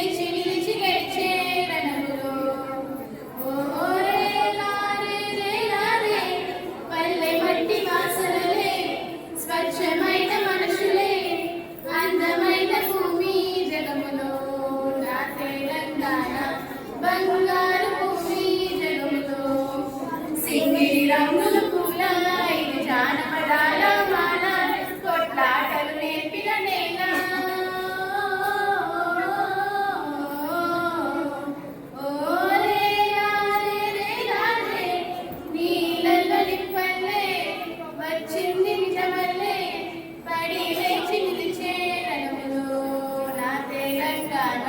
లేచి నిలిచి గడిచే రణములో పల్లె మట్టి వాసనలే స్వచ్ఛమైన మనుషులే అందమైన భూమి జగములో నా తెలంగాణ బంగారు భూమి జగములో సింగిడి రంగులు పూల ఇది జానపదాల మాల కొట్లాటలు నేర్పిన నేల నీళ్ళల్లో నింపల్లే వచ్చింది నిజమల్లే పడి లేచి నిలిచే రణములో నా తెలంగాణ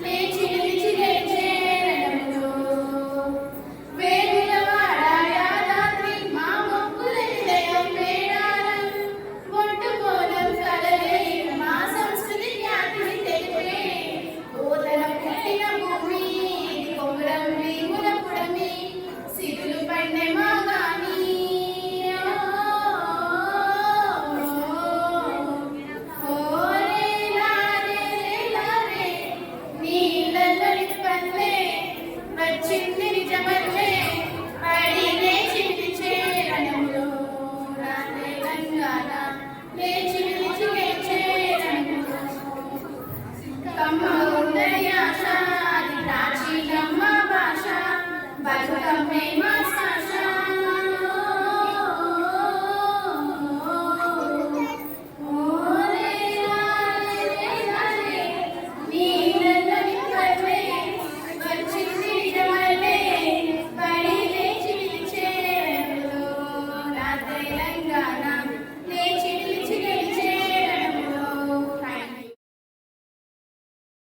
లేచి నిలిచి గెలిచే రణములో వేములవాడ యాదాద్రి మా మొక్కుల నిలయం మేడారం ఒట్టు పోలం కలలే మా సంస్కృతి ఖ్యాతిని తెలిపే కోతల పుట్టిన భూమి కొమరం భీముల పుడమి సిరులు పండే మా గాని నీళ్ళల్లో నిప్పల్లే వచ్చింది నిజమల్లే పడి లేచి నిలిచే రణములో నా తెలంగాణ లేచి నిలిచి గెలిచే రణములో కమ్మ ఉండని ఆశ అది ప్రాచీనమ్మ భాష బతుకమ్మే మా